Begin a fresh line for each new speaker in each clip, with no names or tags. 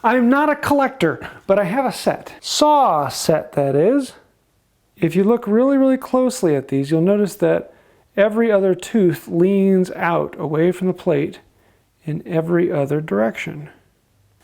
I'm not a collector, but I have a set. Saw set, that is. If you look really closely at these, you'll notice that every other tooth leans out away from the plate in every other direction.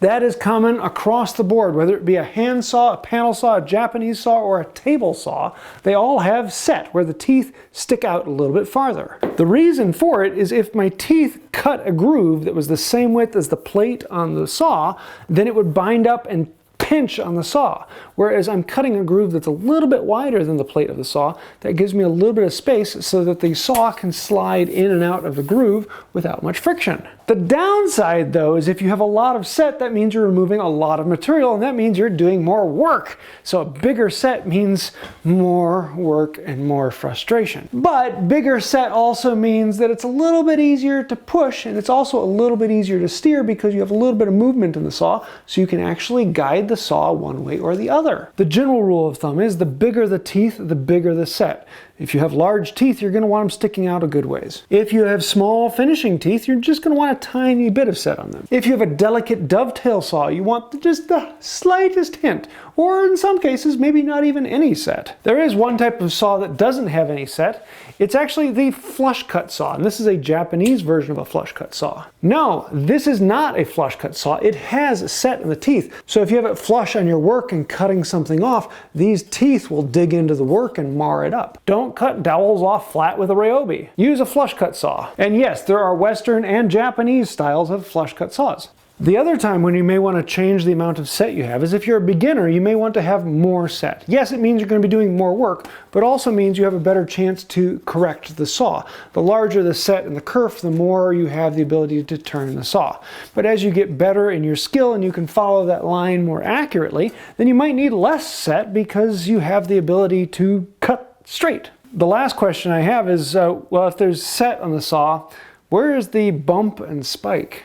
That is common across the board, whether it be a hand saw, a panel saw, a Japanese saw, or a table saw. They all have set where the teeth stick out a little bit farther. The reason for it is if my teeth cut a groove that was the same width as the plate on the saw, then it would bind up and pinch on the saw. Whereas I'm cutting a groove that's a little bit wider than the plate of the saw, that gives me a little bit of space so that the saw can slide in and out of the groove without much friction. The downside though is if you have a lot of set, that means you're removing a lot of material, and that means you're doing more work. So a bigger set means more work and more frustration. But bigger set also means that it's a little bit easier to push, and it's also a little bit easier to steer because you have a little bit of movement in the saw, so you can actually guide the saw one way or the other. The general rule of thumb is the bigger the teeth, the bigger the set. If you have large teeth, you're going to want them sticking out a good ways. If you have small finishing teeth, you're just going to want a tiny bit of set on them. If you have a delicate dovetail saw, you want just the slightest hint, or in some cases, maybe not even any set. There is one type of saw that doesn't have any set. It's actually the flush cut saw, and this is a Japanese version of a flush cut saw. No, this is not a flush cut saw. It has set in the teeth. So if you have it flush on your work and cutting something off, these teeth will dig into the work and mar it up. Don't cut dowels off flat with a Ryobi. Use a flush cut saw. And yes, there are Western and Japanese styles of flush cut saws. The other time when you may want to change the amount of set you have is if you're a beginner, you may want to have more set. Yes, it means you're going to be doing more work, but also means you have a better chance to correct the saw. The larger the set and the kerf, the more you have the ability to turn the saw. But as you get better in your skill and you can follow that line more accurately, then you might need less set because you have the ability to cut straight. The last question I have is, well, if there's set on the saw, where is the bump and spike?